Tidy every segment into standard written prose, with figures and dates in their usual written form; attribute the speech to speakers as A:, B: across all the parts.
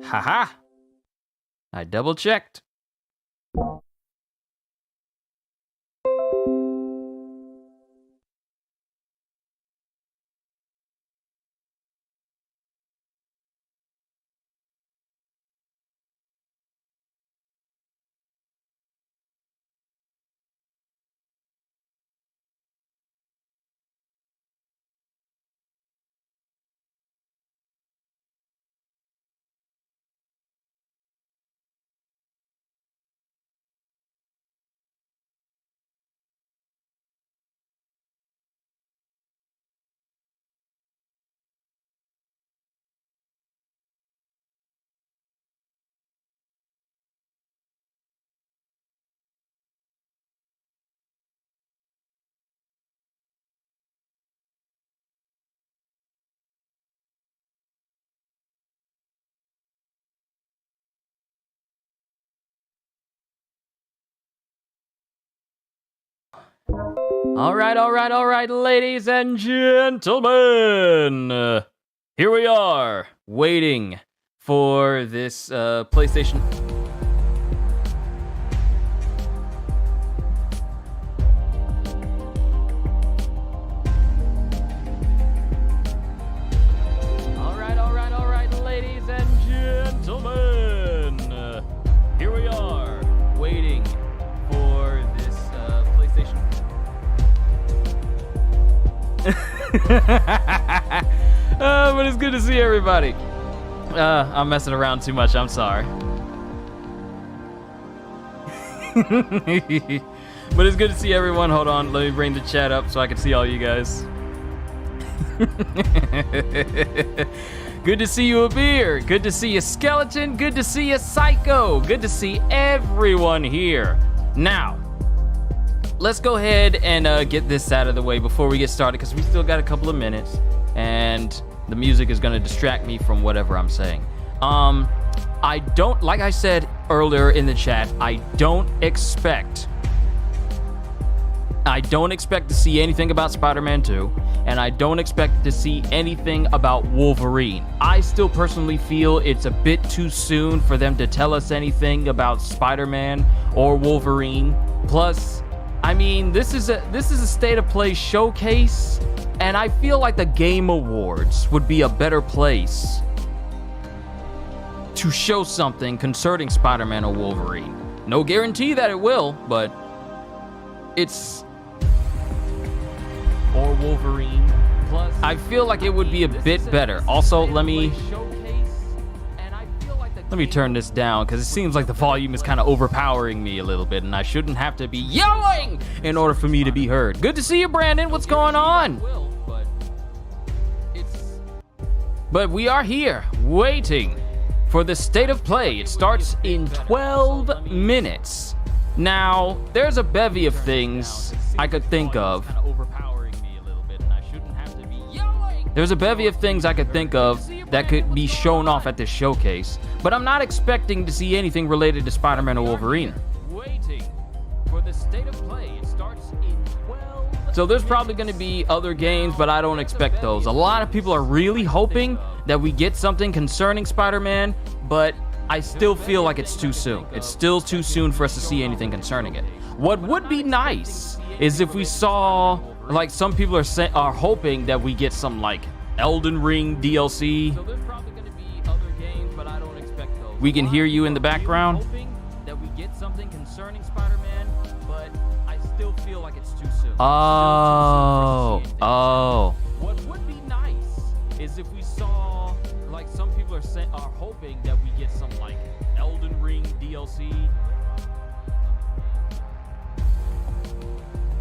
A: Haha! I double checked. All right, ladies and gentlemen. Here we are, waiting for this PlayStation. All right, ladies and gentlemen. Here we are, waiting for this PlayStation. But it's good to see everybody. I'm messing around too much, I'm sorry. But it's good to see everyone. Hold on, let me bring the chat up so I can see all you guys. Good to see you, Abir. Good to see you, Skeleton. Good to see you, Psycho. Good to see everyone here. Now, let's go ahead and get this out of the way before we get started, because we still got a couple of minutes, and the music is going to distract me from whatever I'm saying. I don't, like I said earlier in the chat, I don't expect to see anything about Spider-Man 2, and I don't expect to see anything about Wolverine. I still personally feel it's a bit too soon for them to tell us anything about Spider-Man or Wolverine. Plus, I mean, this is a state of play showcase, and I feel like the Game Awards would be a better place to show something concerning Spider-Man or Wolverine. No guarantee that it will, but it's... or Wolverine. Plus, I feel like it would be a bit better. Also, let me turn this down, because it seems like the volume is kind of overpowering me a little bit, and I shouldn't have to be yelling in order for me to be heard. Good to see you, Brandon. What's going on? But we are here, waiting for the state of play. It starts in 12 minutes. Now, there's a bevy of things I could think of. There's a bevy of things I could think of that could be shown off at this showcase, but I'm not expecting to see anything related to Spider-Man or Wolverine. Waiting for the state of play. It starts in 12. So there's probably going to be other games, but I don't expect those. A lot of people are really hoping that we get something concerning Spider-Man, but I still feel like it's too soon. It's still too soon for us to see anything concerning it. What would be nice is if we saw, like, some people are hoping that we get some, like, Elden Ring DLC. So there's probably going to be other games, but I don't expect those. We can hear you in the background. Hoping that we get something concerning Spider-Man, but I still feel like it's too soon. Oh. What would be nice is if we saw, like, some people are hoping that we get some, like, Elden Ring DLC.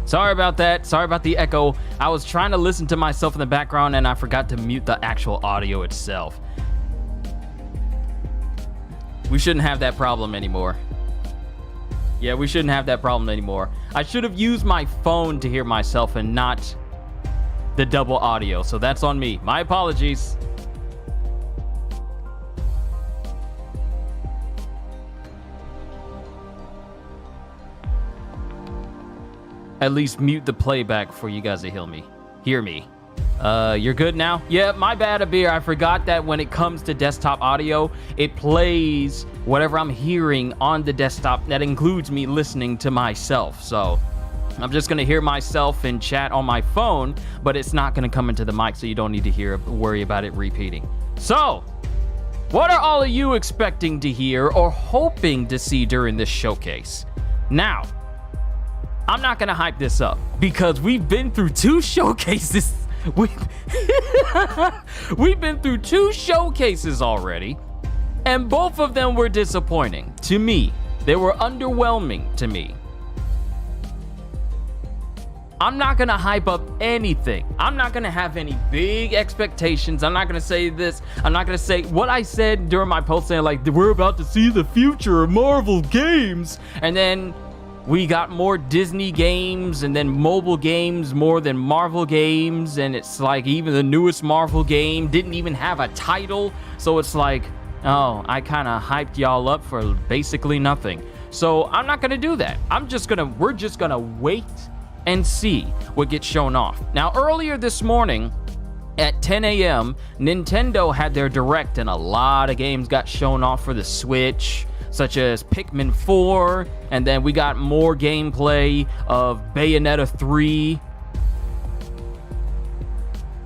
A: Sorry about that. Sorry about the echo. I was trying to listen to myself in the background, and I forgot to mute the actual audio itself. We shouldn't have that problem anymore. Yeah, we shouldn't have that problem anymore. I should have used my phone to hear myself and not the double audio, so that's on me. My apologies. At least mute the playback for you guys to hear me. You're good now? Yeah, my bad, Abir. I forgot that when it comes to desktop audio, it plays whatever I'm hearing on the desktop. That includes me listening to myself. So I'm just going to hear myself in chat on my phone, but it's not going to come into the mic, so you don't need to worry about it repeating. So, what are all of you expecting to hear or hoping to see during this showcase? Now, I'm not going to hype this up because we've been through 2 showcases. We've been through 2 showcases already, and both of them were disappointing to me. They were underwhelming to me. I'm not gonna hype up anything. I'm not gonna have any big expectations. I'm not gonna say this. I'm not gonna say what I said during my post saying like, we're about to see the future of Marvel games, and then we got more Disney games and then mobile games more than Marvel games, and it's like even the newest Marvel game didn't even have a title, so it's like, oh, I kind of hyped y'all up for basically nothing. So I'm not gonna do that. We're just gonna wait and see what gets shown off. Now, earlier this morning at 10 a.m., Nintendo had their Direct, and a lot of games got shown off for the Switch, such as Pikmin 4, and then we got more gameplay of Bayonetta 3,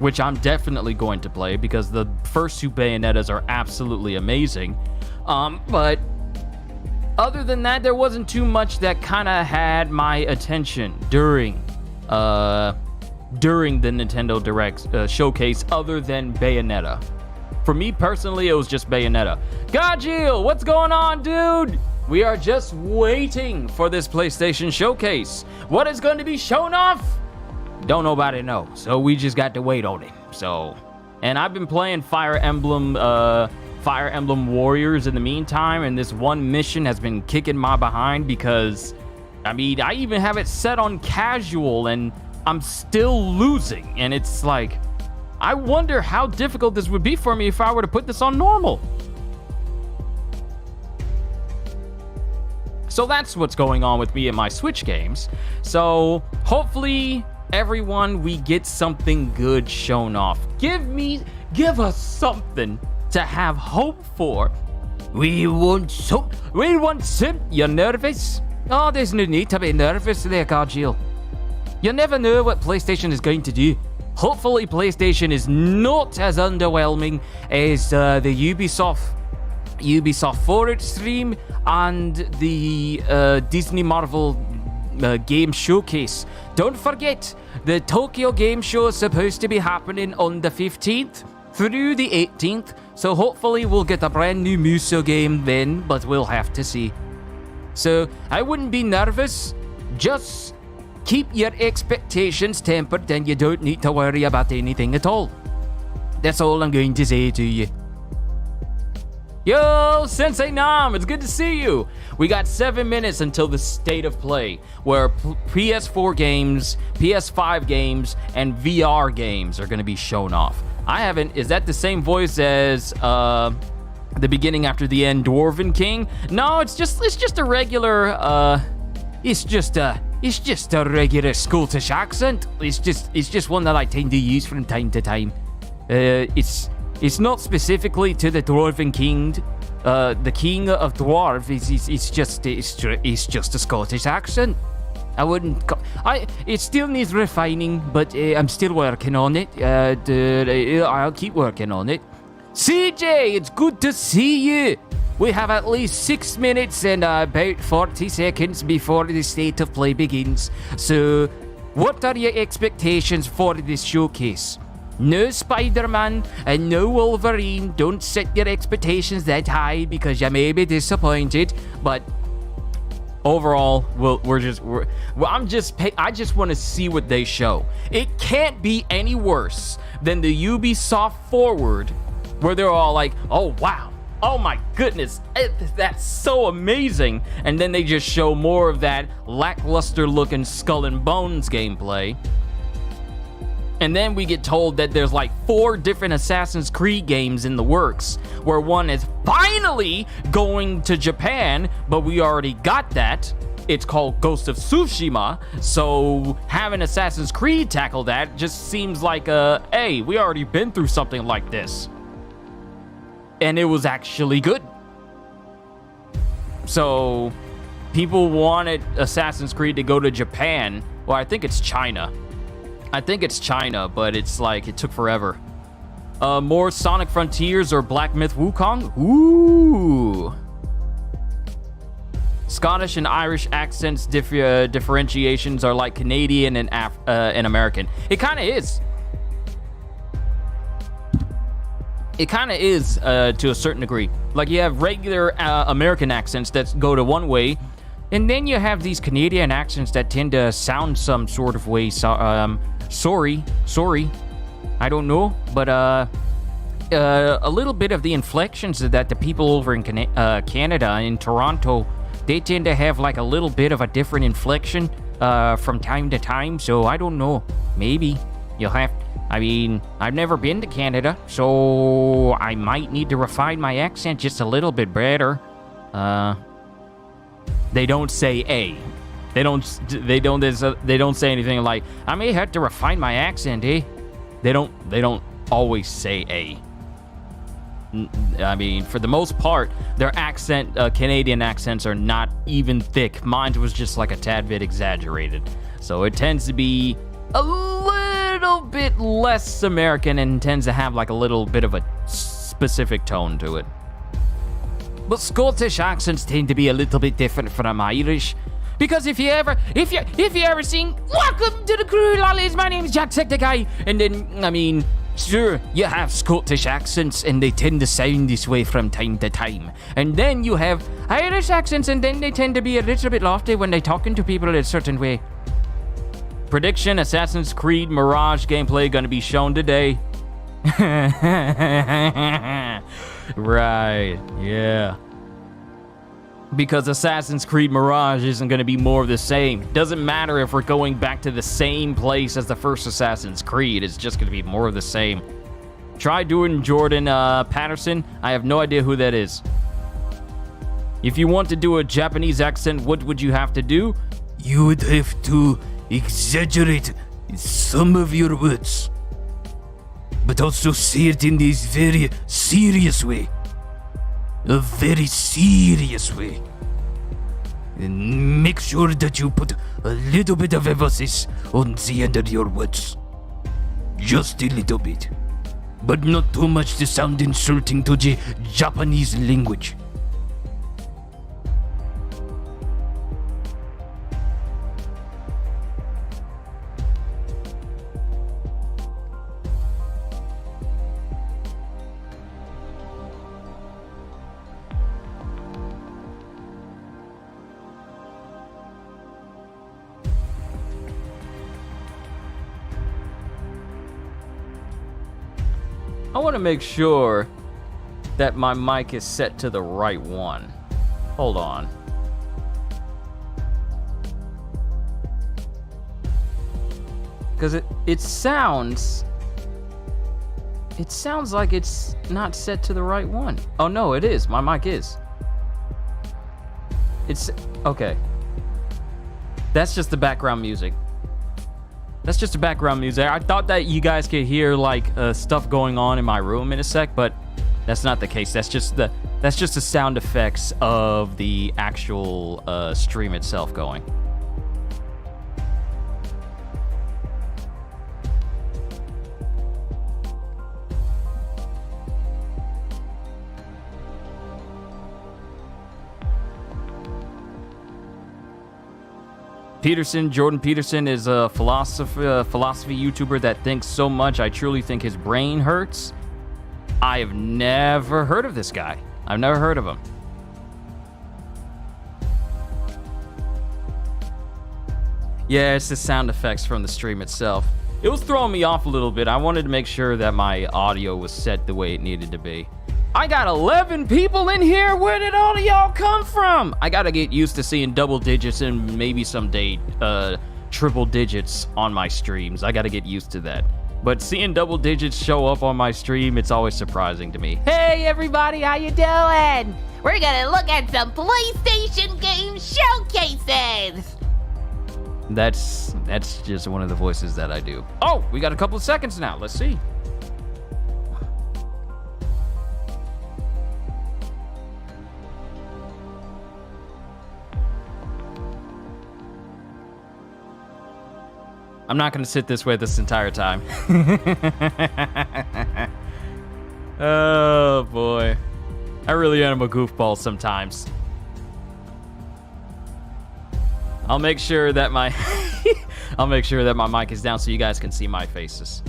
A: which I'm definitely going to play because the first 2 Bayonettas are absolutely amazing. But other than that, there wasn't too much that kind of had my attention during the Nintendo Direct showcase other than Bayonetta. For me personally, it was just Bayonetta. Gajil, what's going on, dude? We are just waiting for this PlayStation showcase. What is going to be shown off? Don't nobody know, so we just got to wait on it. So, and I've been playing Fire Emblem Warriors in the meantime, and this one mission has been kicking my behind because, I mean, I even have it set on casual, and I'm still losing, and it's like, I wonder how difficult this would be for me if I were to put this on normal. So that's what's going on with me and my Switch games. So hopefully, everyone, we get something good shown off. Give us something to have hope for. We want some. You're nervous? Oh, there's no need to be nervous there, Gargiel. You never know what PlayStation is going to do. Hopefully, PlayStation is not as underwhelming as the Ubisoft Forward stream and the Disney Marvel game showcase. Don't forget, the Tokyo Game Show is supposed to be happening on the 15th through the 18th, so hopefully we'll get a brand new Muso game then, but we'll have to see. So I wouldn't be nervous, just keep your expectations tempered and you don't need to worry about anything at all. That's all I'm going to say to you. Yo, Sensei Nam, it's good to see you. We got 7 minutes until the State of Play, where PS4 games, PS5 games, and VR games are going to be shown off. Is that the same voice as the beginning after the end, Dwarven King? No, it's just a regular, it's just a regular Scottish accent. It's just one that I tend to use from time to time. It's not specifically to the Dwarven King. The King of Dwarf it's just a Scottish accent. It still needs refining, but I'm still working on it. I'll keep working on it. CJ, it's good to see you. We have at least 6 minutes and about 40 seconds before the State of Play begins. So, what are your expectations for this showcase? No Spider-Man and no Wolverine. Don't set your expectations that high because you may be disappointed. But overall, I just want to see what they show. It can't be any worse than the Ubisoft Forward, where they're all like, "Oh wow, oh my goodness, that's so amazing," and then they just show more of that lackluster-looking Skull and Bones gameplay. And then we get told that there's like 4 different Assassin's Creed games in the works, where one is finally going to Japan, but we already got that. it's called Ghost of Tsushima, so having Assassin's Creed tackle that just seems like hey, we already been through something like this. And it was actually good. So, people wanted Assassin's Creed to go to Japan. Well, I think it's China. But it's like, it took forever. More Sonic Frontiers or Black Myth Wukong? Ooh. Scottish and Irish accents differentiations are like Canadian and American. It kind of is. It kind of is to a certain degree. Like you have regular American accents that go to one way, and then you have these Canadian accents that tend to sound some sort of way. So, sorry, I don't know, but a little bit of the inflections that the people over in Canada, in Toronto, they tend to have like a little bit of a different inflection from time to time. So I don't know. Maybe you'll have. I mean, I've never been to Canada, so I might need to refine my accent just a little bit better. They don't say a. They don't say anything like, I may have to refine my accent, eh? They don't always say a. I mean, for the most part, their accent, Canadian accents are not even thick. Mine was just like a tad bit exaggerated. So it tends to be a little bit less American and tends to have like a little bit of a specific tone to it. But Scottish accents tend to be a little bit different from Irish. Because if you ever sing, welcome to the crew, lollies, my name's Jacksepticeye, and then, I mean, sure, you have Scottish accents, and they tend to sound this way from time to time. And then you have Irish accents, and then they tend to be a little bit lofty when they're talking to people in a certain way. Prediction, Assassin's Creed Mirage gameplay gonna be shown today. Right, yeah. Because Assassin's Creed Mirage isn't going to be more of the same. Doesn't matter if we're going back to the same place as the first Assassin's Creed. It's just going to be more of the same. Try doing Jordan Patterson. I have no idea who that is. If you want to do a Japanese accent, what would you have to do? You would have to exaggerate some of your words, but also say it in this very serious way. A very serious way. And make sure that you put a little bit of emphasis on the end of your words. Just a little bit. But not too much to sound insulting to the Japanese language. I want to make sure that my mic is set to the right one. Hold on. Because it sounds like it's not set to the right one. Oh no, it is. My mic is. It's okay. That's just the background music. That's just the background music. I thought that you guys could hear like stuff going on in my room in a sec, but that's not the case. That's just the sound effects of the actual stream itself going. Jordan Peterson is a philosophy YouTuber that thinks so much. I truly think his brain hurts. I have never heard of this guy. I've never heard of him. Yeah, it's the sound effects from the stream itself. It was throwing me off a little bit. I wanted to make sure that my audio was set the way it needed to be. I got 11 people in here. Where did all of y'all come from? I gotta get used to seeing double digits and maybe someday triple digits on my streams. I gotta get used to that. But seeing double digits show up on my stream, it's always surprising to me. Hey everybody, how you doing?
B: We're gonna look at some PlayStation game showcases.
A: That's just one of the voices that I do. Oh, we got a couple of seconds now. Let's see. I'm not gonna sit this way this entire time. Oh boy. I really am a goofball sometimes. I'll make sure that my mic is down so you guys can see my faces.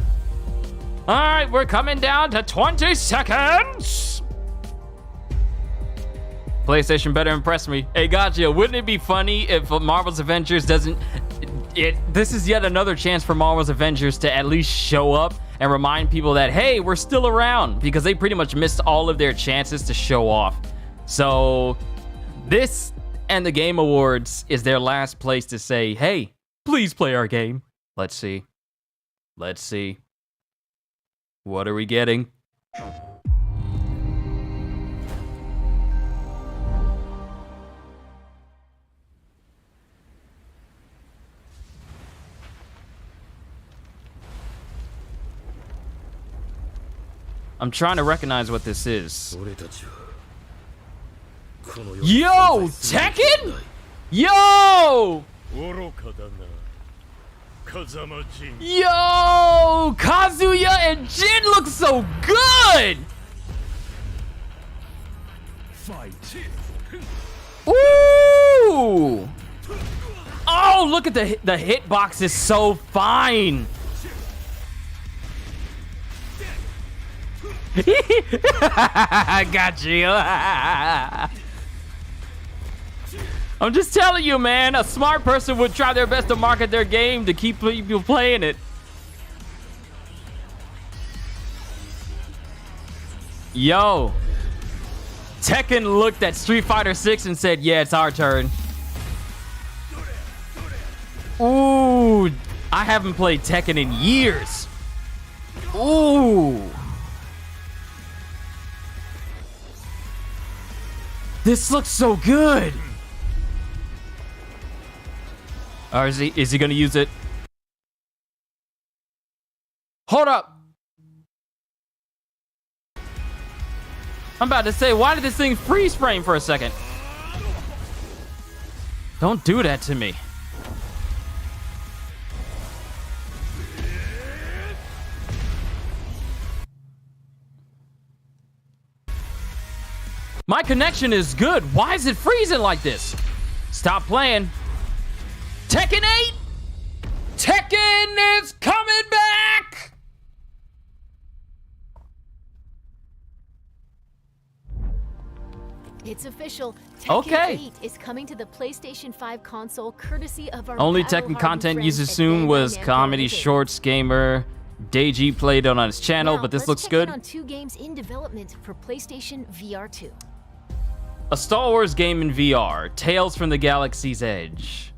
A: All right, we're coming down to 20 seconds. PlayStation better impress me. Hey, gotcha. Wouldn't it be funny if Marvel's Avengers doesn't... This is yet another chance for Marvel's Avengers to at least show up and remind people that, hey, we're still around, because they pretty much missed all of their chances to show off. So this and the Game Awards is their last place to say, hey, please play our game. Let's see. Let's see. What are we getting? I'm trying to recognize what this is. Yo, Tekken? Yo! Yo, Kazuya and Jin look so good! Ooh! Oh, look at the hitbox is so fine. I got you. I'm just telling you, man. A smart person would try their best to market their game to keep people playing it. Yo, Tekken looked at Street Fighter 6 and said, "Yeah, it's our turn." Ooh, I haven't played Tekken in years. Ooh. This looks so good. Or is he gonna use it? Hold up. I'm about to say, why did this thing freeze frame for a second? Don't do that to me. My connection is good. Why is it freezing like this? Stop playing. Tekken 8? Tekken is coming back!
C: It's official. Tekken 8 is coming to the PlayStation 5 console courtesy of our
A: only Tekken content used soon was comedy shorts gamer. Deiji played on his channel, but this looks good.
C: On 2 games in development for PlayStation VR 2.
A: A Star Wars game in VR, Tales from the Galaxy's Edge.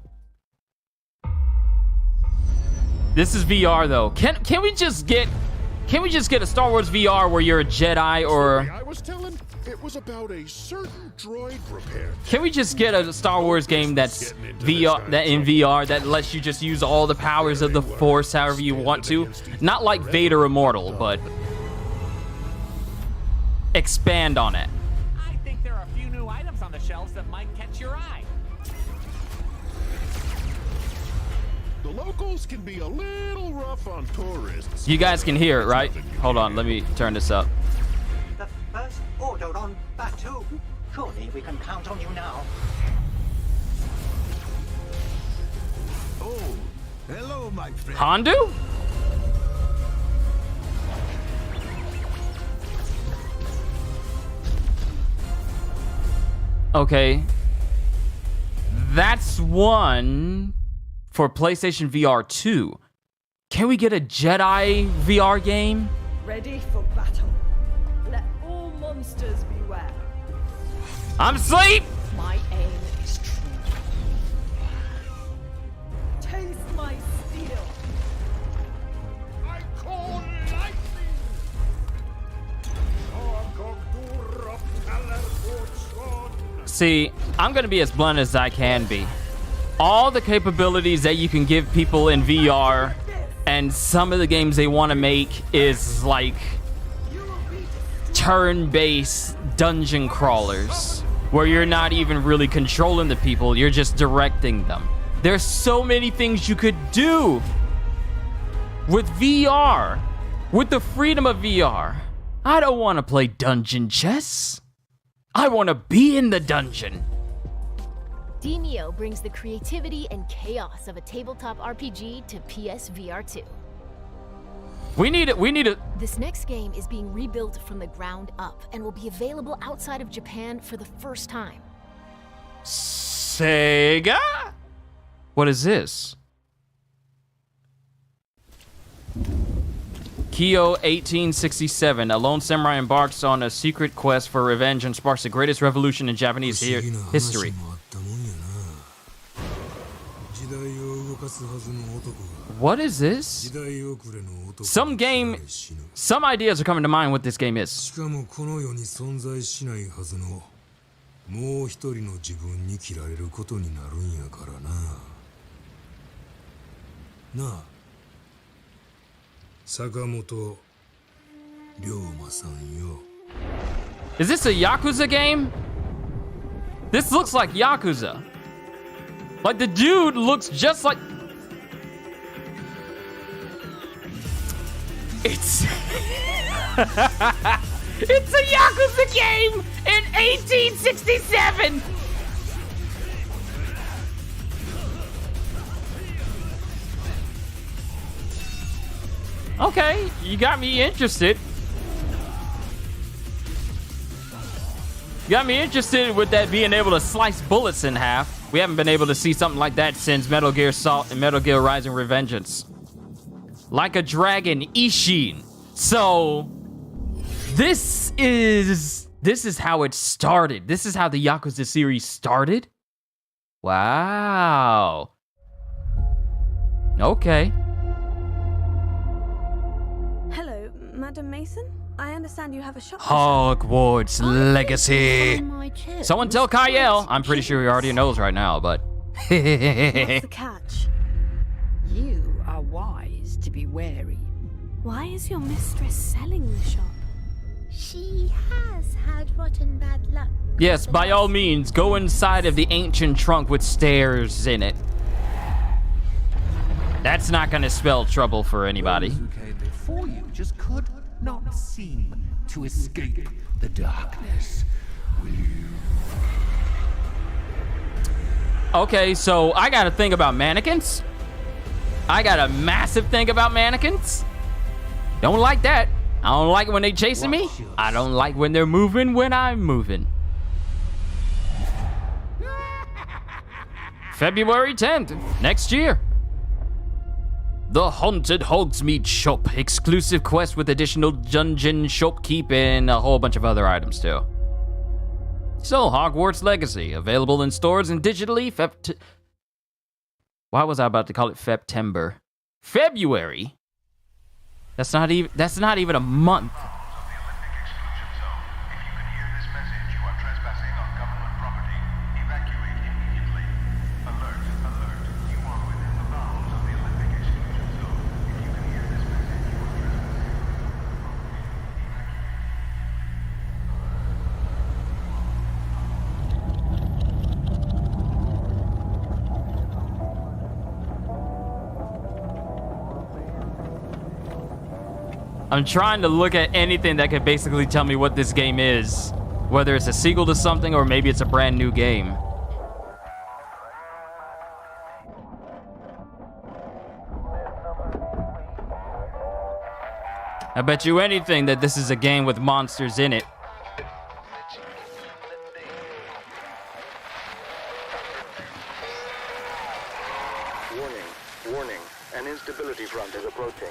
A: This is VR though. Can we just get a Star Wars VR where you're a Jedi or
D: I was telling it was about a certain droid repair.
A: Can we just get a Star Wars game that's VR that lets you just use all the powers of the Force however you want to? Not like Vader Immortal, but expand on it.
E: I think there are a few new items on the shelves that might catch your eye.
D: The locals can be a little rough on tourists.
A: You guys can hear it, right? Hold on, let me turn this up.
F: The first order on Batu. Surely we can count on you now.
D: Oh, hello, my friend.
A: Hondu? Okay. That's one for PlayStation VR 2. Can we get a Jedi VR game?
G: Ready for battle. Let all monsters beware.
A: I'm asleep!
G: My aim is true. Taste my steel.
D: I call
A: See, I'm gonna be as blunt as I can be. All the capabilities that you can give people in VR and some of the games they want to make is like turn-based dungeon crawlers where you're not even really controlling the people, you're just directing them. There's so many things you could do with VR, with the freedom of VR. I don't want to play dungeon chess. I want to be in the dungeon.
C: Neo brings the creativity and chaos of a tabletop RPG to PSVR 2.
A: We need it.
C: This next game is being rebuilt from the ground up and will be available outside of Japan for the first time.
A: Sega? What is this? Kyo 1867. A lone samurai embarks on a secret quest for revenge and sparks the greatest revolution in Japanese history. What is this? Some ideas are coming to mind what this game is. Is this a Yakuza game? This looks like Yakuza. Like the dude looks just like... It's... It's a Yakuza game in 1867! Okay, you got me interested. You got me interested with that being able to slice bullets in half. We haven't been able to see something like that since Metal Gear Solid and Metal Gear Rising: Revengeance. Like a dragon, Ishin. So, this is how it started. This is how the Yakuza series started. Wow. Okay.
G: Hello, Madam Mason. I understand you have a shop.
A: Hogwarts Legacy. Someone tell Kyle. I'm pretty sure he already knows right now, but...
G: What's the catch?
H: You are wise to be wary.
G: Why is your mistress selling the shop?
B: She has had rotten bad luck.
A: Yes, by all means, go inside of the ancient trunk with stairs in it. That's not gonna spell trouble for anybody.
I: Those who came before you just could not seem to escape the darkness. Will you?
A: Okay, so I gotta think about mannequins. I got a massive thing about mannequins. Don't like that. I don't like it when they chasing me. I don't like when they're moving when I'm moving. February 10th, next year. The Haunted Hogsmeade Shop. Exclusive quest with additional dungeon shopkeep and a whole bunch of other items too. So, Hogwarts Legacy. Available in stores and digitally why was I about to call it September? February? That's not even a month. I'm trying to look at anything that could basically tell me what this game is. Whether it's a sequel to something or maybe it's a brand new game. I bet you anything that this is a game with monsters in it.
J: Warning. An instability front is approaching.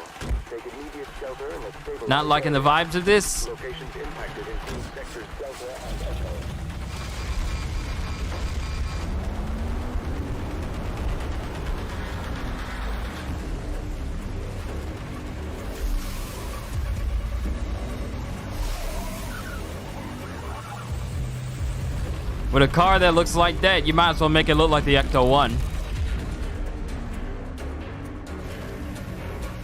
J: Take immediate shelter in a stable.
A: Not liking the vibes of this.
J: Locations impacted include sectors Delta and Echo.
A: With a car that looks like that, you might as well make it look like the Ecto-1.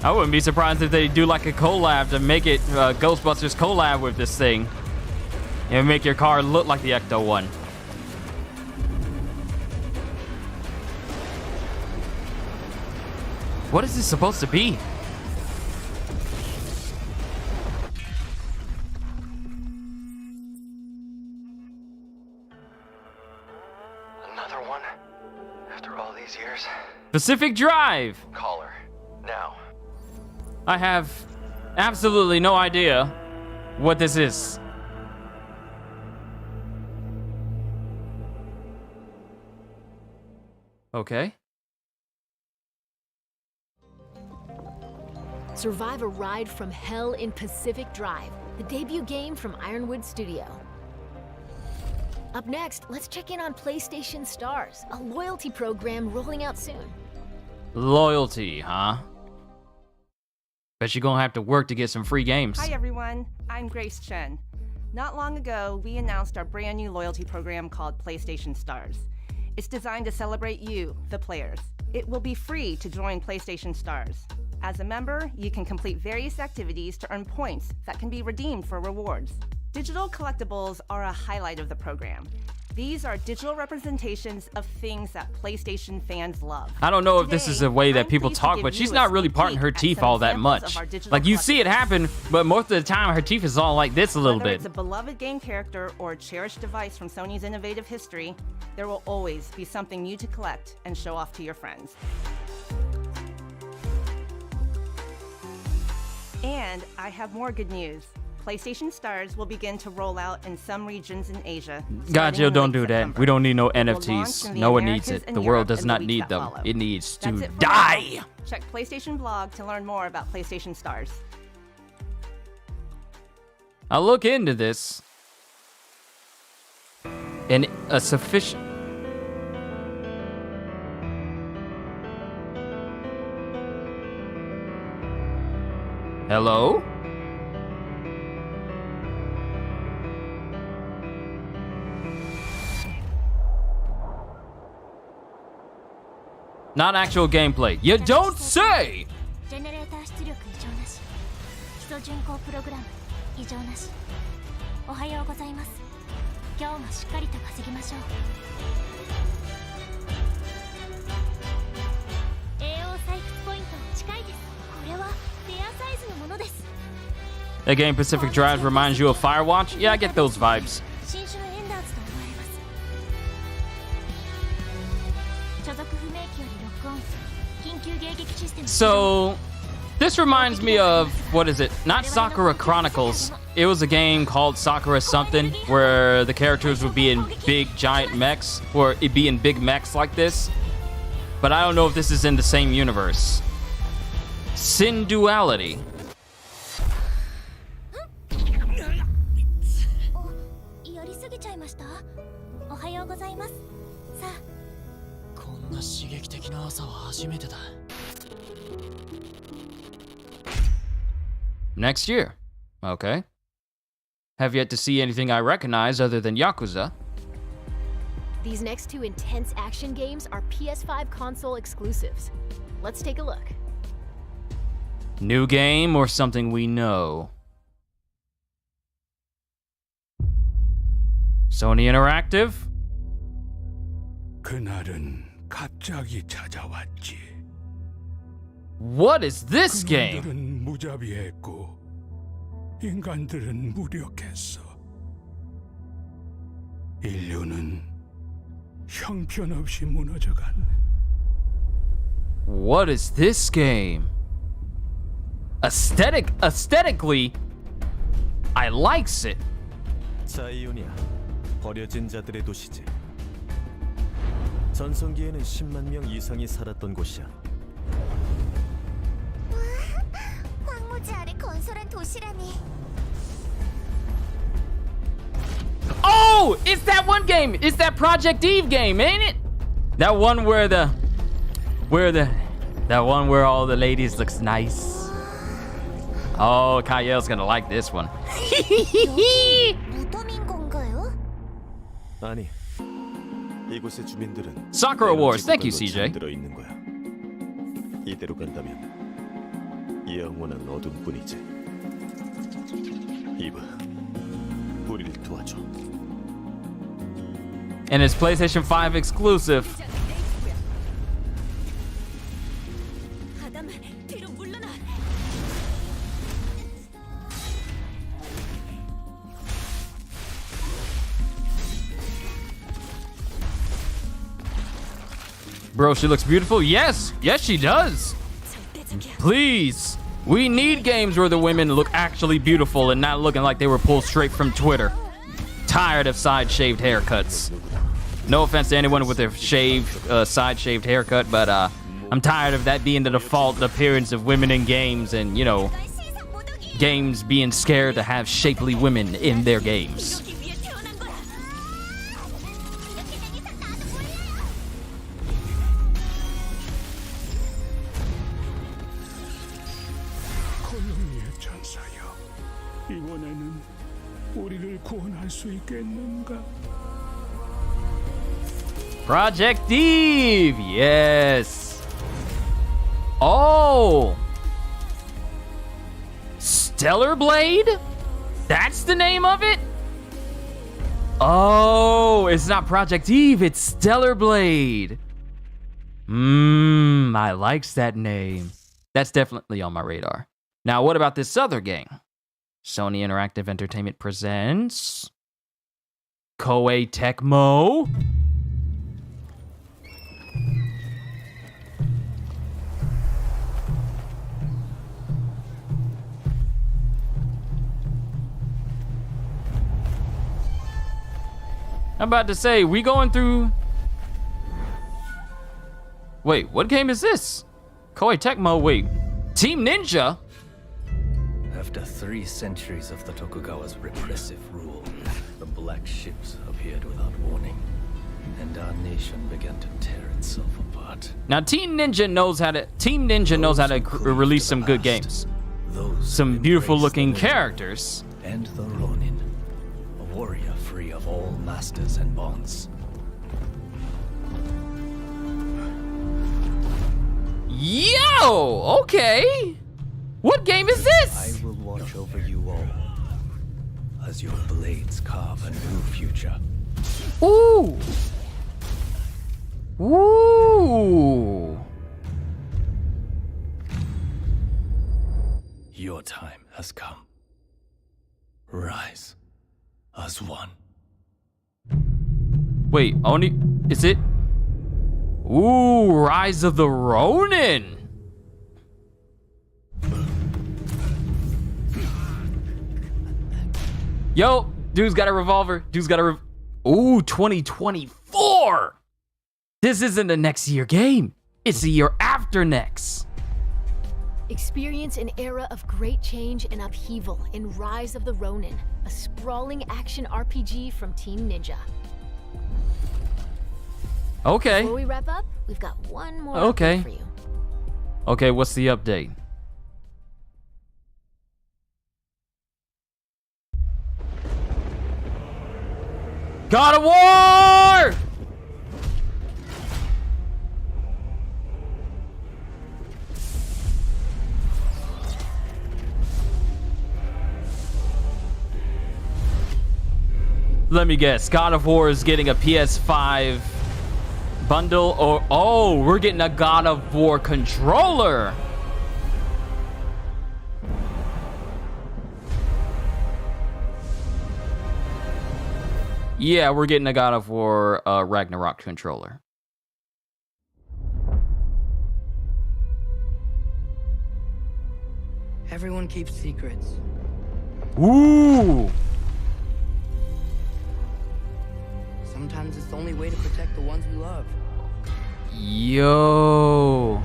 A: I wouldn't be surprised if they do like a collab to make it Ghostbusters collab with this thing. And make your car look like the Ecto-1. What is this supposed to be?
J: Another one? After all these years?
A: Pacific Drive!
J: Call her. Now.
A: I have absolutely no idea what this is. Okay.
C: Survive a ride from hell in Pacific Drive, the debut game from Ironwood Studio. Up next, let's check in on PlayStation Stars, a loyalty program rolling out soon.
A: Loyalty, huh? Bet you're gonna have to work to get some free games.
K: Hi everyone, I'm Grace Chen. Not long ago, we announced our brand new loyalty program called PlayStation Stars. It's designed to celebrate you, the players. It will be free to join PlayStation Stars. As a member, you can complete various activities to earn points that can be redeemed for rewards. Digital collectibles are a highlight of the program. These are digital representations of things that PlayStation fans love.
A: I don't know if this is a way that people talk, but she's not really parting her teeth all that much. Like, you see it happen, but most of the time her teeth is all like this a little
K: Whether
A: bit.
K: it's a beloved game character or a cherished device from Sony's innovative history, there will always be something new to collect and show off to your friends. And I have more good news. PlayStation Stars will begin to roll out in some regions in Asia.
A: Gajo, don't do that. We don't need no
K: It will
A: NFTs.
K: launch in the
A: No one
K: Americas
A: needs it.
K: and
A: The world
K: Europe
A: does
K: in the
A: not
K: weeks
A: need
K: that
A: them.
K: follow.
A: It needs
K: That's
A: to
K: it for
A: die.
K: now. Check PlayStation blog to learn more about PlayStation Stars.
A: I'll look into this. And a sufficient... Hello? Not actual gameplay. You don't say!
L: ジェネレーター出力異常なし。基礎巡航プログラム異常なし。おはようございます。今日もしっかりと稼ぎましょう。栄養採掘ポイント近いです。これはレアサイズのものです。
A: That game Pacific Drive reminds you of Firewatch? Yeah, I get those vibes.
L: 新種のエンダーズと思われます。所属不明機よりロックオン。緊急迎撃システム。
A: So, this reminds me of, what is it? Not Sakura Chronicles. It was a game called Sakura something, where the characters would be in big giant mechs, or it'd be in big mechs like this. But I don't know if this is in the same universe. Sin Duality.
L: やりすぎちゃいました。おはようございます。さあ。
M: こんな刺激的な朝は初めてだ。
A: Next year. Okay. Have yet to see anything I recognize other than Yakuza.
C: These next two intense action games are PS5 console exclusives. Let's take a look.
A: New game or something we know? Sony Interactive?
N: 그날은 갑자기 찾아왔지.
A: What is this game?
N: 그놈들은 무자비했고 인간들은 무력했어. 인류는 형편없이 무너져갔네.
A: What is this game? Aesthetically, I likes it.
O: 자이오니아, 버려진 자들의 도시지. 전성기에는 10만 명 이상이 살았던 곳이야.
L: 황무지 아래 건설한 도시라니.
A: Oh, it's that one game. It's that Project Eve game, ain't it? That one where all the ladies looks nice. Oh, Kayel's gonna like this one.
L: 무덤인 건가요?
O: 아니, 이곳의 주민들은
A: Sakura Wars. Thank you, CJ.
O: 들어 있는 거야. 이대로 간다면 영원한 어둠뿐이지. 이봐, 우리를 도와줘.
A: And it's PlayStation 5 exclusive. Bro, she looks beautiful. Yes, yes, she does. Please, we need games where the women look actually beautiful and not looking like they were pulled straight from Twitter. Tired of side-shaved haircuts. No offense to anyone with a side-shaved haircut, but I'm tired of that being the default appearance of women in games, and you know, games being scared to have shapely women in their games.
N: 이번에는 우리를 구원할 수 있겠는가?
A: Project Eve, yes. Oh, Stellar Blade? That's the name of it? Oh, it's not Project Eve, it's Stellar Blade. I likes that name. That's definitely on my radar. Now, what about this other game? Sony Interactive Entertainment presents Koei Tecmo. I'm about to say, we going through... Wait, what game is this? Koei Tecmo, wait. Team Ninja?
P: After 3 centuries of the Tokugawa's repressive rule, the black ships appeared without warning, and our nation began to tear itself apart.
A: Now, Team Ninja knows how to release some good games. Some beautiful-looking characters.
P: And the Ronin, a warrior free of all masters and bonds.
A: Yo! Okay! What game is this?
P: I will watch over you all as your blades carve a new future.
A: Ooh! Ooh!
P: Your time has come. Rise as one.
A: Wait, is it? Ooh, Rise of the Ronin! Yo, dude's got a revolver. Ooh, 2024! This isn't the next year game. It's the year after next.
C: Experience an era of great change and upheaval in Rise of the Ronin, a sprawling action RPG from Team Ninja.
A: Okay.
C: Before we wrap up, we've got one more
A: update
C: for you.
A: Okay, what's the update? God of War! Let me guess, God of War is getting a PS5 bundle, or oh, we're getting a God of War controller. Yeah, we're getting a God of War Ragnarok controller.
Q: Everyone keeps secrets.
A: Ooh!
Q: Sometimes it's the only way to protect the ones we love.
A: Yo!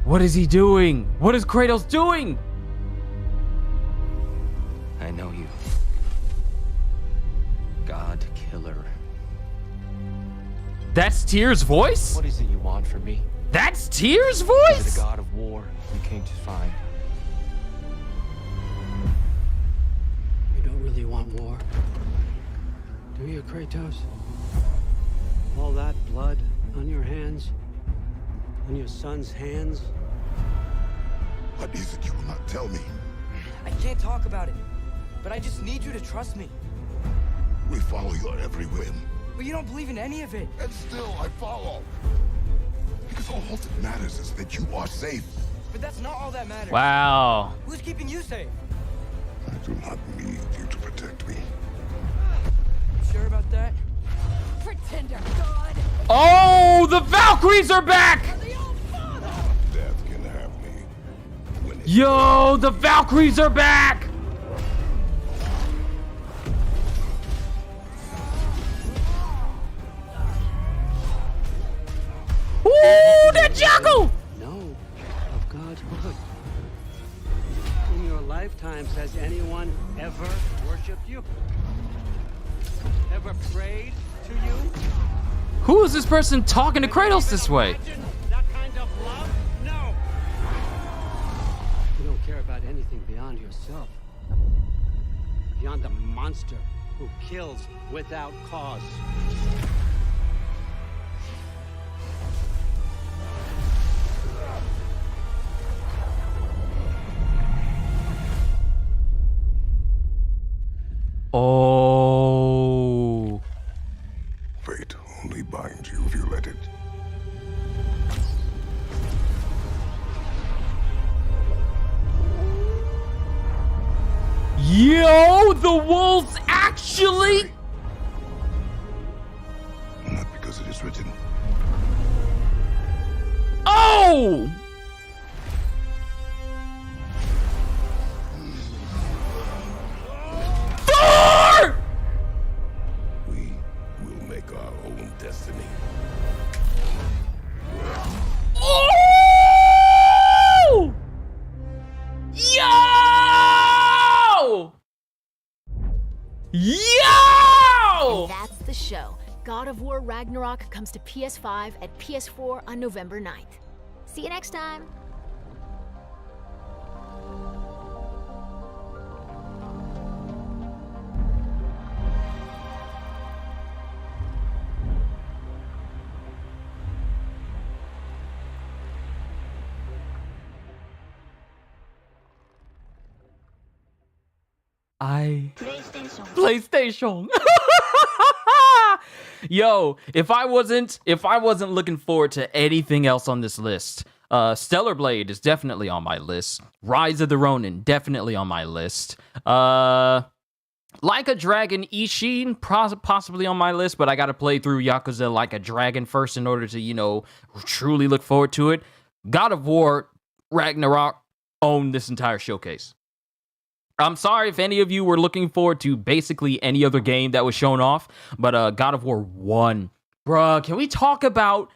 A: What is he doing? What is Kratos doing?
P: I know you. God Killer.
A: That's Tyr's voice?
R: What is it you want from me?
A: That's Tyr's voice?
R: Is it the God of War you came to find?
Q: You don't really want war, do you, Kratos? All
S: your son's hands?
D: What is it you will not tell me?
Q: I can't talk about it, but I just need you to trust me.
D: We follow your every whim.
Q: But you don't believe in any of it.
D: And still I follow. Because all that matters is that you are safe.
Q: But that's not all that matters.
A: Wow.
Q: Who's keeping you safe?
D: I do not need you to protect me.
Q: Sure about that?
G: Pretender god!
A: Oh, the Valkyries are back!
D: Death can have me. When it
A: Yo, the Valkyries are back! Ooh, that juggle!
S: No, of God's word. In your lifetimes, has anyone ever worshipped you? Ever prayed to you?
A: Who is this person talking to Kratos this way?
S: That kind of love? No. You don't care about anything beyond yourself. Beyond the monster who kills without cause.
A: Oh.
D: Fate only binds you if you let it.
A: Yo, the wolves actually...
D: Not because it is written.
A: Oh! Thor!
D: We will make our own destiny.
A: Oh! Yo! Yo!
C: And that's the show. God of War Ragnarok comes to PS5 and PS4 on November 9th. See you next time.
A: PlayStation. Yo, if I wasn't looking forward to anything else on this list, Stellar Blade is definitely on my list. Rise of the Ronin, definitely on my list. Like a Dragon Ishin, possibly on my list, but I gotta play through Yakuza Like a Dragon first in order to, truly look forward to it. God of War Ragnarok owned this entire showcase. I'm sorry if any of you were looking forward to basically any other game that was shown off, but God of War 1. Bruh, can we talk about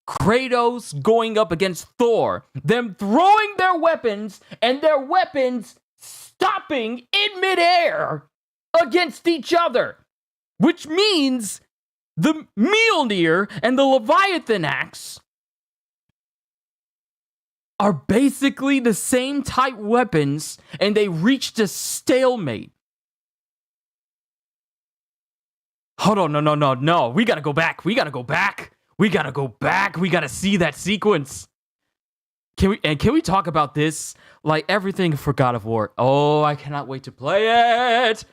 A: Kratos going up against Thor, them throwing their weapons, and their weapons stopping in midair against each other? Which means the Mjolnir and the Leviathan axe are basically the same type weapons, and they reached a stalemate. Hold on, no. We gotta go back. We gotta see that sequence. Can we talk about this? Like everything for God of War. Oh, I cannot wait to play it.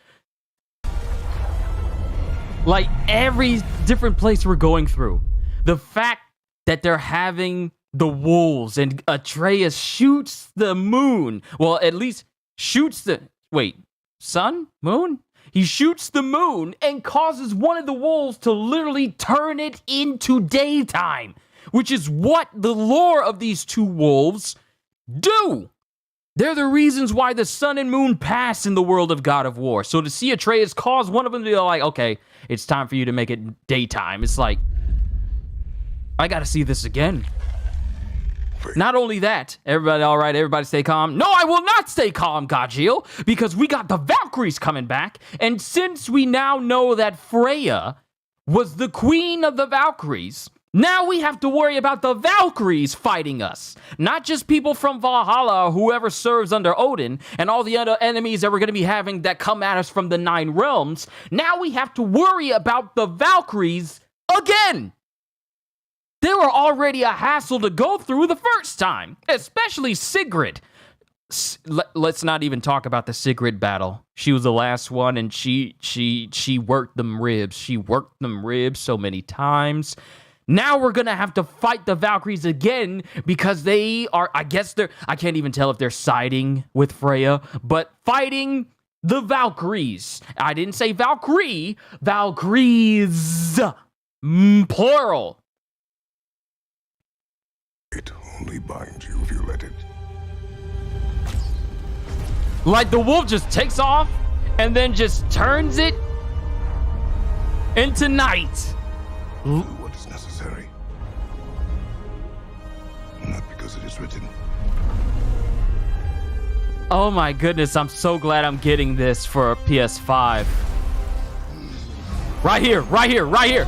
A: Like every different place we're going through. The fact that they're having the wolves and Atreus shoots the moon. Well, at least shoots the... Wait, sun? Moon? He shoots the moon and causes one of the wolves to literally turn it into daytime, which is what the lore of these two wolves do. They're the reasons why the sun and moon pass in the world of God of War. So to see Atreus cause one of them to be like, okay, it's time for you to make it daytime. It's like, I gotta see this again. Not only that, everybody all right, everybody stay calm. No, I will not stay calm, Gajil, because we got the Valkyries coming back. And since we now know that Freya was the queen of the Valkyries, now we have to worry about the Valkyries fighting us. Not just people from Valhalla or whoever serves under Odin and all the other enemies that we're going to be having that come at us from the 9 realms. Now we have to worry about the Valkyries again. They were already a hassle to go through the first time, especially Sigrid. Let's not even talk about the Sigrid battle. She was the last one, and she worked them ribs. She worked them ribs so many times. Now we're gonna have to fight the Valkyries again because they are, I can't even tell if they're siding with Freya, but fighting the Valkyries. I didn't say Valkyrie, Valkyries, plural.
D: It only binds you if you let it.
A: Like the wolf just takes off and then just turns it into night.
D: Do what is necessary. Not because it is written.
A: Oh my goodness, I'm so glad I'm getting this for a PS5. Right here, right here, right here.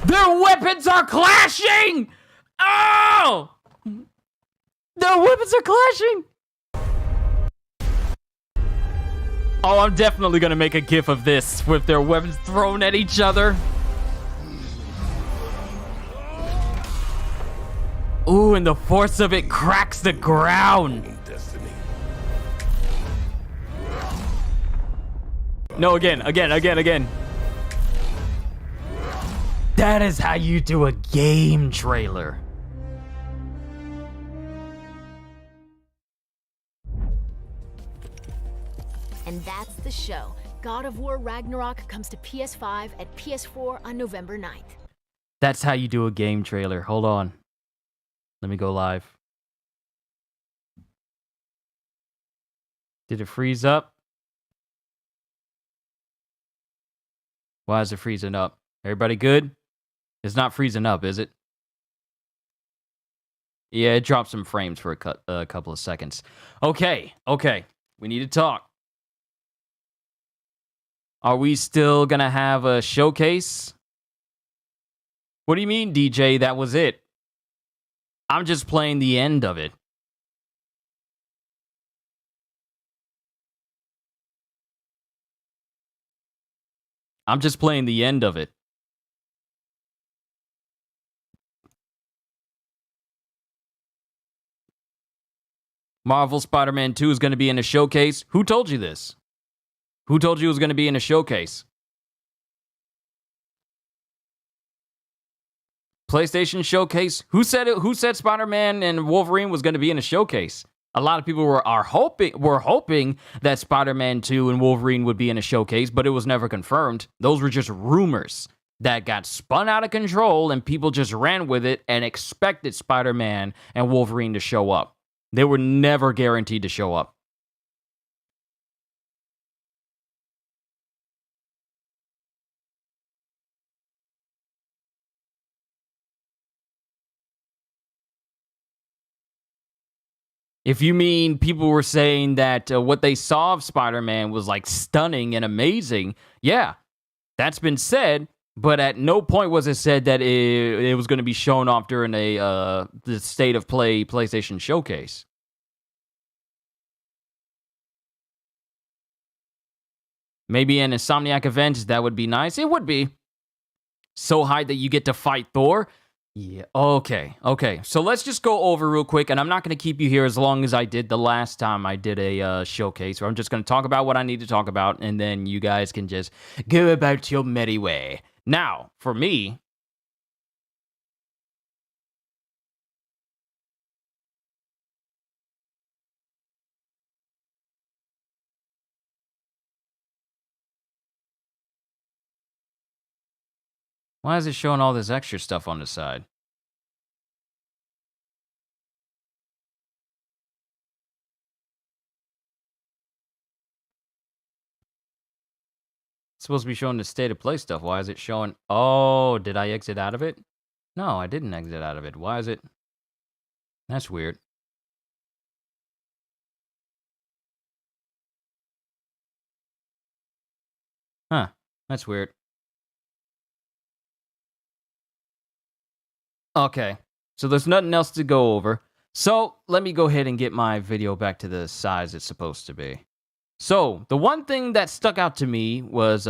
A: Their weapons are clashing! Oh! Their weapons are clashing! Oh, I'm definitely gonna make a gif of this with their weapons thrown at each other. Ooh, and the force of it cracks the ground. No, again. That is how you do a game trailer.
C: And that's the show. God of War Ragnarok comes to PS5 and PS4 on November 9th.
A: That's how you do a game trailer. Hold on. Let me go live. Did it freeze up? Why is it freezing up? Everybody good? It's not freezing up, is it? Yeah, it dropped some frames for a couple of seconds. Okay. We need to talk. Are we still gonna have a showcase? What do you mean, DJ? That was it. I'm just playing the end of it. I'm just playing the end of it. Marvel Spider-Man 2 is going to be in a showcase. Who told you this? Who told you it was going to be in a showcase? PlayStation showcase? Who said it? Who said Spider-Man and Wolverine was going to be in a showcase? A lot of people were hoping that Spider-Man 2 and Wolverine would be in a showcase, but it was never confirmed. Those were just rumors that got spun out of control, and people just ran with it and expected Spider-Man and Wolverine to show up. They were never guaranteed to show up. If you mean people were saying that what they saw of Spider-Man was like stunning and amazing, yeah, that's been said, but at no point was it said that it was going to be shown off during the State of Play PlayStation Showcase. Maybe an Insomniac event, that would be nice. It would be. So high that you get to fight Thor. Yeah, okay. So let's just go over real quick, and I'm not going to keep you here as long as I did the last time I did a showcase. I'm just going to talk about what I need to talk about, and then you guys can just go about your merry way. Now, for me, why is it showing all this extra stuff on the side? It's supposed to be showing the State of Play stuff. Why is it showing? Oh, did I exit out of it? No, I didn't exit out of it. Why is it? That's weird. Huh, that's weird. Okay, so there's nothing else to go over. So let me go ahead and get my video back to the size it's supposed to be. So the one thing that stuck out to me was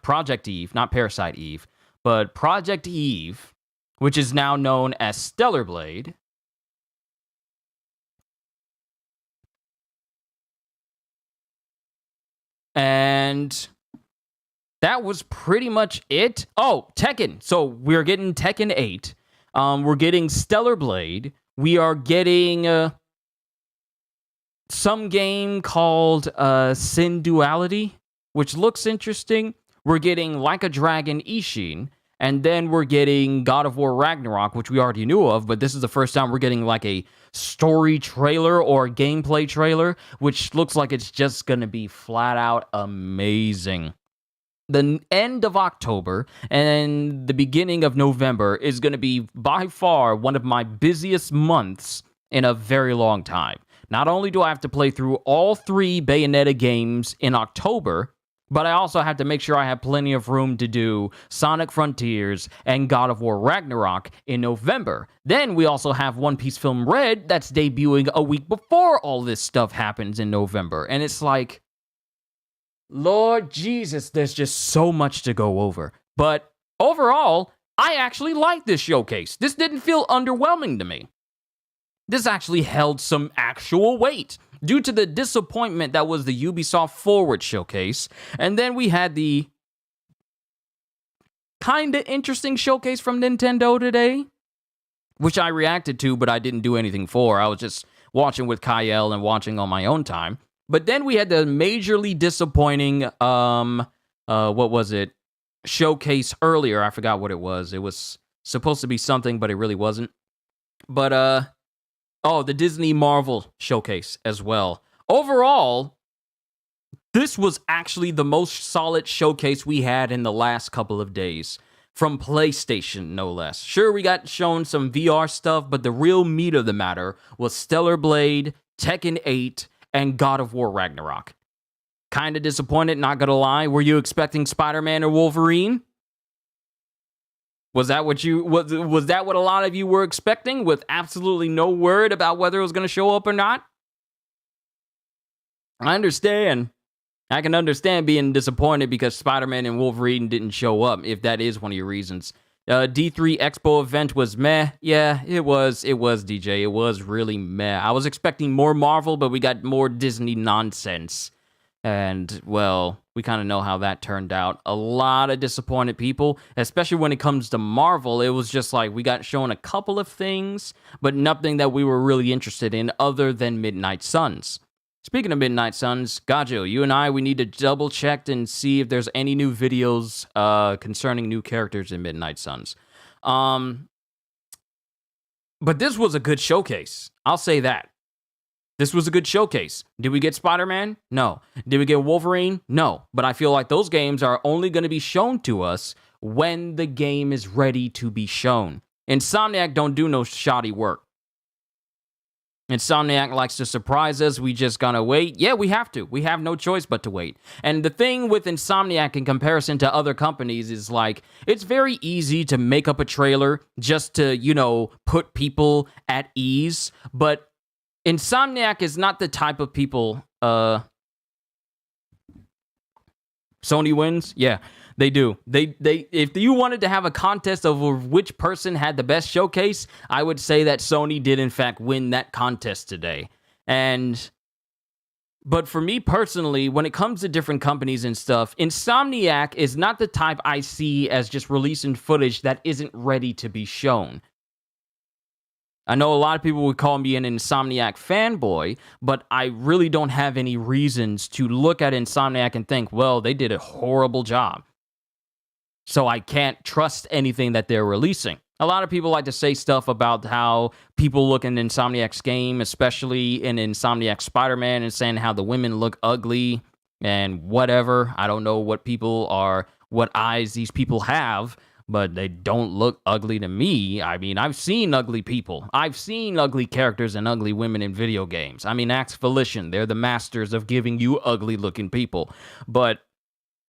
A: Project Eve, not Parasite Eve, but Project Eve, which is now known as Stellar Blade. And that was pretty much it. Oh, Tekken. So we're getting Tekken 8. We're getting Stellar Blade. We are getting some game called Sin Duality, which looks interesting. We're getting Like a Dragon Ishin. And then we're getting God of War Ragnarok, which we already knew of, but this is the first time we're getting like a story trailer or a gameplay trailer, which looks like it's just going to be flat out amazing. The end of October and the beginning of November is going to be by far one of my busiest months in a very long time. Not only do I have to play through all 3 Bayonetta games in October, but I also have to make sure I have plenty of room to do Sonic Frontiers and God of War Ragnarok in November. Then we also have One Piece Film Red that's debuting a week before all this stuff happens in November. And it's like, Lord Jesus, there's just so much to go over. But overall, I actually like this showcase. This didn't feel underwhelming to me. This actually held some actual weight due to the disappointment that was the Ubisoft Forward showcase. And then we had the kind of interesting showcase from Nintendo today, which I reacted to, but I didn't do anything for. I was just watching with Kyle and watching on my own time. But then we had the majorly disappointing, what was it? Showcase earlier. I forgot what it was. It was supposed to be something, but it really wasn't. But, the Disney Marvel showcase as well. Overall, this was actually the most solid showcase we had in the last couple of days. From PlayStation, no less. Sure, we got shown some VR stuff, but the real meat of the matter was Stellar Blade, Tekken 8, and God of War Ragnarok. Kinda disappointed, not gonna lie. Were you expecting Spider-Man or Wolverine? Was that what a lot of you were expecting, with absolutely no word about whether it was going to show up or not? I understand. I can understand being disappointed because Spider-Man and Wolverine didn't show up, if that is one of your reasons. D3 Expo event was meh. Yeah, it was, DJ. It was really meh. I was expecting more Marvel, but we got more Disney nonsense. And, well, we kind of know how that turned out. A lot of disappointed people, especially when it comes to Marvel. It was just like we got shown a couple of things, but nothing that we were really interested in other than Midnight Suns. Speaking of Midnight Suns, Gajo, you and I, we need to double check and see if there's any new videos concerning new characters in Midnight Suns. But this was a good showcase. I'll say that. This was a good showcase. Did we get Spider-Man? No. Did we get Wolverine? No. But I feel like those games are only going to be shown to us when the game is ready to be shown. Insomniac don't do no shoddy work. Insomniac likes to surprise us. We just gonna wait. Yeah, we have to. We have no choice but to wait. And the thing with Insomniac in comparison to other companies is like, it's very easy to make up a trailer just to, put people at ease. But Insomniac is not the type of people, Sony wins? Yeah, they do. They if you wanted to have a contest of which person had the best showcase, I would say that Sony did in fact win that contest today. But for me personally, when it comes to different companies and stuff, Insomniac is not the type I see as just releasing footage that isn't ready to be shown. I know a lot of people would call me an Insomniac fanboy, but I really don't have any reasons to look at Insomniac and think, well, they did a horrible job. So I can't trust anything that they're releasing. A lot of people like to say stuff about how people look in Insomniac's game, especially in Insomniac Spider-Man, and saying how the women look ugly and whatever. I don't know what eyes these people have, but they don't look ugly to me. I mean, I've seen ugly people. I've seen ugly characters and ugly women in video games. I mean, ask Volition. They're the masters of giving you ugly-looking people. But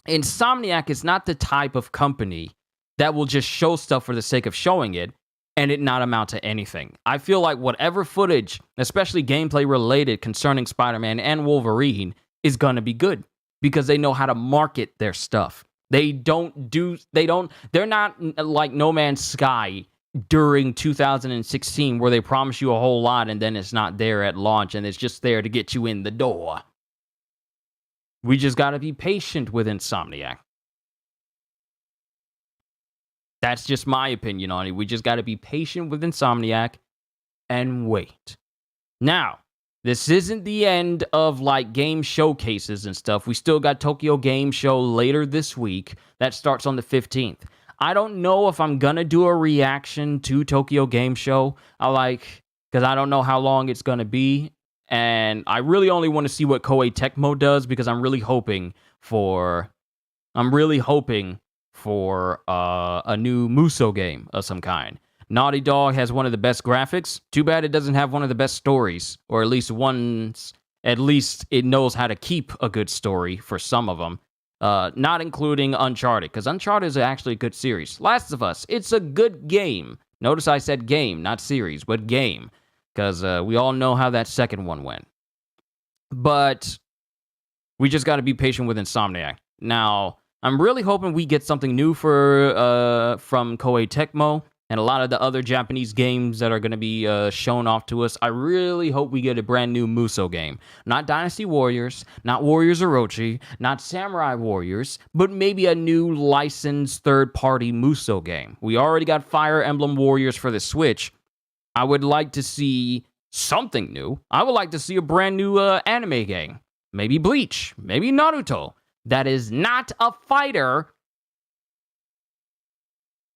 A: Insomniac is not the type of company that will just show stuff for the sake of showing it and it not amount to anything. I feel like whatever footage, especially gameplay related concerning Spider-Man and Wolverine, is going to be good because they know how to market their stuff. They're not like No Man's Sky during 2016 where they promise you a whole lot and then it's not there at launch and it's just there to get you in the door. We just got to be patient with Insomniac. That's just my opinion on it. We just got to be patient with Insomniac and wait. Now, this isn't the end of like game showcases and stuff. We still got Tokyo Game Show later this week. That starts on the 15th. I don't know if I'm gonna do a reaction to Tokyo Game Show. Because I don't know how long it's gonna be. And I really only want to see what Koei Tecmo does because I'm really hoping for a new Muso game of some kind. Naughty Dog has one of the best graphics. Too bad it doesn't have one of the best stories, or at least it knows how to keep a good story for some of them. Not including Uncharted, because Uncharted is actually a good series. Last of Us, it's a good game. Notice I said game, not series, but game, because we all know how that second one went. But we just got to be patient with Insomniac. Now, I'm really hoping we get something new from Koei Tecmo and a lot of the other Japanese games that are going to be shown off to us. I really hope we get a brand new Muso game. Not Dynasty Warriors, not Warriors Orochi, not Samurai Warriors, but maybe a new licensed third-party Muso game. We already got Fire Emblem Warriors for the Switch. I would like to see something new. I would like to see a brand new anime game. Maybe Bleach, maybe Naruto. That is not a fighter,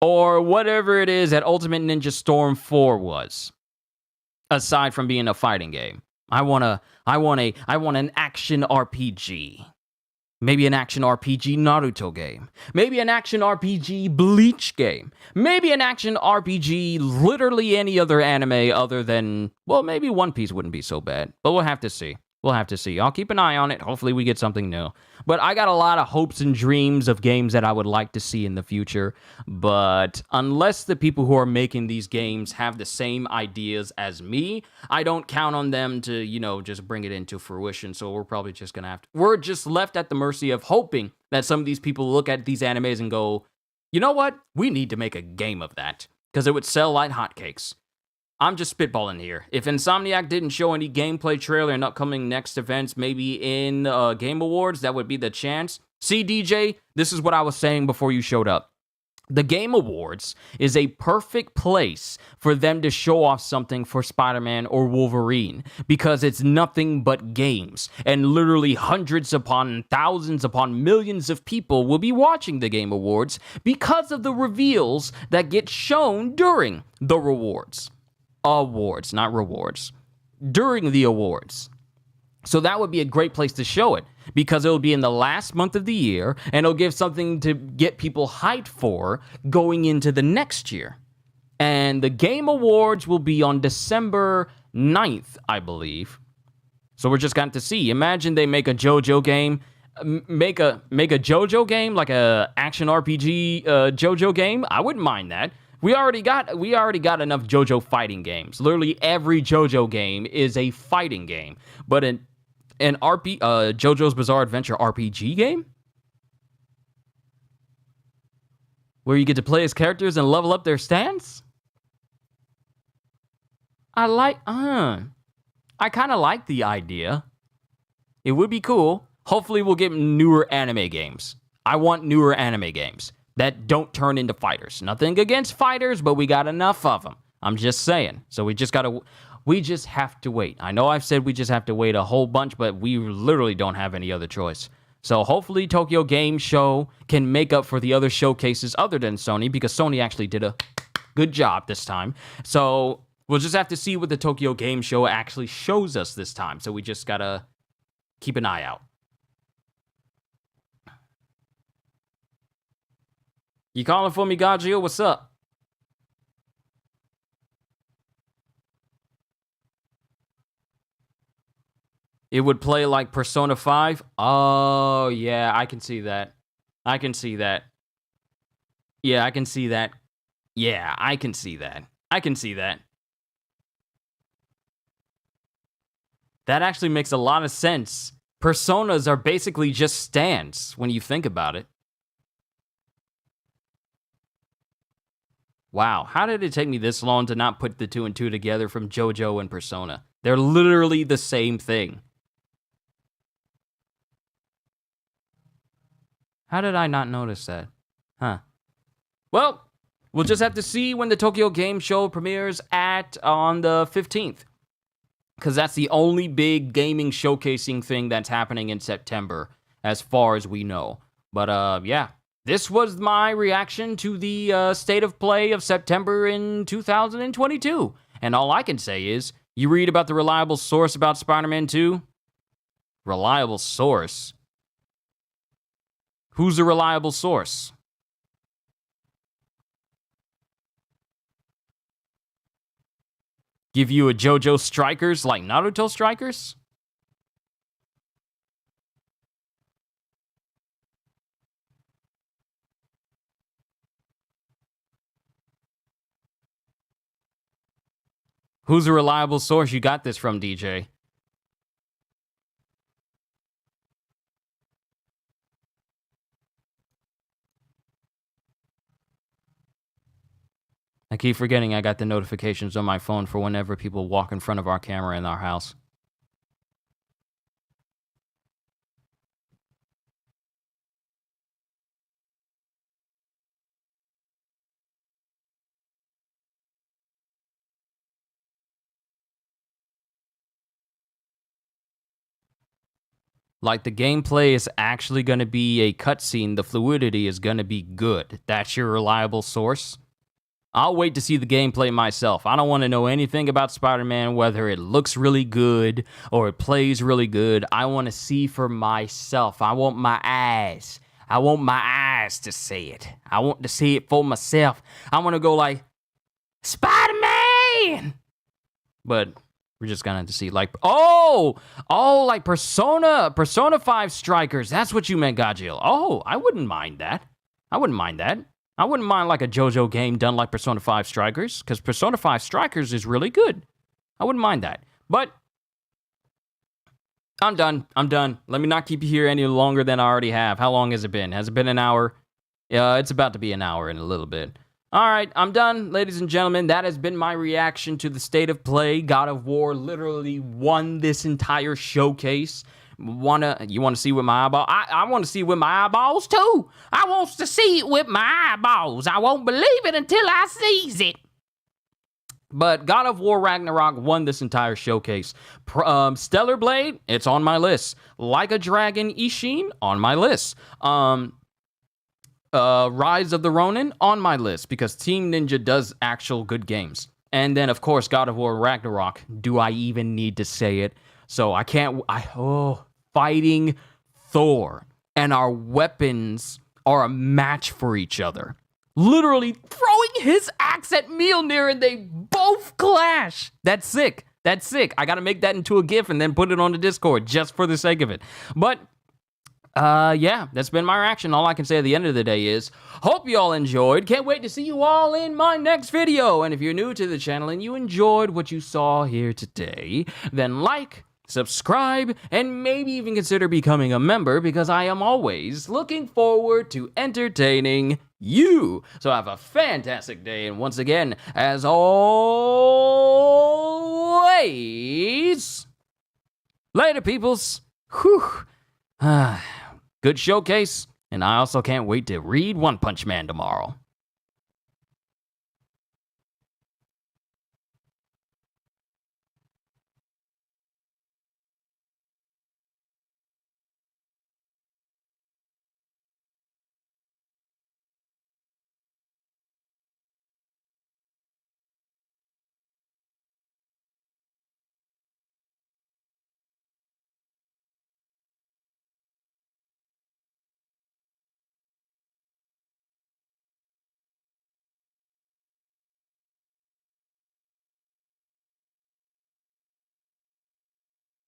A: or whatever it is that Ultimate Ninja Storm 4 was. Aside from being a fighting game. I want an action RPG. Maybe an action RPG Naruto game. Maybe an action RPG Bleach game. Maybe an action RPG literally any other anime other than, well, maybe One Piece wouldn't be so bad. But we'll have to see. We'll have to see. I'll keep an eye on it. Hopefully we get something new. But I got a lot of hopes and dreams of games that I would like to see in the future. But unless the people who are making these games have the same ideas as me, I don't count on them to, just bring it into fruition. So we're probably just going to we're just left at the mercy of hoping that some of these people look at these animes and go, you know what? We need to make a game of that. Because it would sell like hotcakes. I'm just spitballing here. If Insomniac didn't show any gameplay trailer in upcoming next events, maybe in Game Awards, that would be the chance. See, DJ, this is what I was saying before you showed up. The Game Awards is a perfect place for them to show off something for Spider-Man or Wolverine, because it's nothing but games, and literally hundreds upon thousands upon millions of people will be watching the Game Awards because of the reveals that get shown during the awards, not rewards, during the awards. So that would be a great place to show it, because it'll be in the last month of the year, and it'll give something to get people hyped for going into the next year. And the Game Awards will be on December 9th, I believe. So we're just going to see. Imagine they make a JoJo game, make a JoJo game, like a action RPG JoJo game. I wouldn't mind that. We already got enough JoJo fighting games. Literally every JoJo game is a fighting game. But an JoJo's Bizarre Adventure RPG game, where you get to play as characters and level up their stats? I kind of like the idea. It would be cool. Hopefully we'll get newer anime games. I want newer anime games that don't turn into fighters. Nothing against fighters, but we got enough of them. I'm just saying. So we just have to wait. I know I've said we just have to wait a whole bunch, but we literally don't have any other choice. So hopefully Tokyo Game Show can make up for the other showcases other than Sony, because Sony actually did a good job this time. So we'll just have to see what the Tokyo Game Show actually shows us this time. So we just gotta keep an eye out. You calling for me, Gagio? What's up? It would play like Persona 5? Oh, yeah, I can see that. Yeah, I can see that. I can see that. That actually makes a lot of sense. Personas are basically just stands when you think about it. Wow, how did it take me this long to not put the 2 and 2 together from JoJo and Persona? They're literally the same thing. How did I not notice that? Huh. Well, we'll just have to see when the Tokyo Game Show premieres on the 15th. Because that's the only big gaming showcasing thing that's happening in September, as far as we know. But, yeah. This was my reaction to the state of play of September in 2022. And all I can say is, you read about the reliable source about Spider-Man 2? Reliable source? Who's a reliable source? Give you a JoJo Strikers like Naruto Strikers? Who's a reliable source you got this from, DJ? I keep forgetting I got the notifications on my phone for whenever people walk in front of our camera in our house. Like, the gameplay is actually going to be a cutscene. The fluidity is going to be good. That's your reliable source? I'll wait to see the gameplay myself. I don't want to know anything about Spider-Man, whether it looks really good or it plays really good. I want to see for myself. I want my eyes. I want my eyes to see it. I want to see it for myself. I want to go like, Spider-Man! But we're just gonna have to see, like, like Persona 5 Strikers. That's what you meant, Gajil. Oh, I wouldn't mind that. I wouldn't mind like a JoJo game done like Persona 5 Strikers, because Persona 5 Strikers is really good. I wouldn't mind that. But I'm done. Let me not keep you here any longer than I already have. How long has it been? Has it been an hour? Yeah, it's about to be an hour in a little bit. All right, I'm done, ladies and gentlemen. That has been my reaction to the state of play. God of War literally won this entire showcase. You want to see with my eyeball? I want to see with my eyeballs too. I wants to see it with my eyeballs. I won't believe it until I sees it. But God of War Ragnarok won this entire showcase. Stellar Blade, it's on my list. Like a Dragon Ishin, on my list. Rise of the Ronin, on my list, because Team Ninja does actual good games. And then, of course, God of War Ragnarok. Do I even need to say it? So I can't... Fighting Thor. And our weapons are a match for each other. Literally throwing his axe at Mjolnir and they both clash. That's sick. I gotta make that into a GIF and then put it on the Discord just for the sake of it. But... yeah, that's been my reaction. All I can say at the end of the day is, hope you all enjoyed. Can't wait to see you all in my next video. And if you're new to the channel and you enjoyed what you saw here today, then like, subscribe, and maybe even consider becoming a member, because I am always looking forward to entertaining you. So have a fantastic day. And once again, as always, later, peoples. Whew. Good showcase, and I also can't wait to read One Punch Man tomorrow.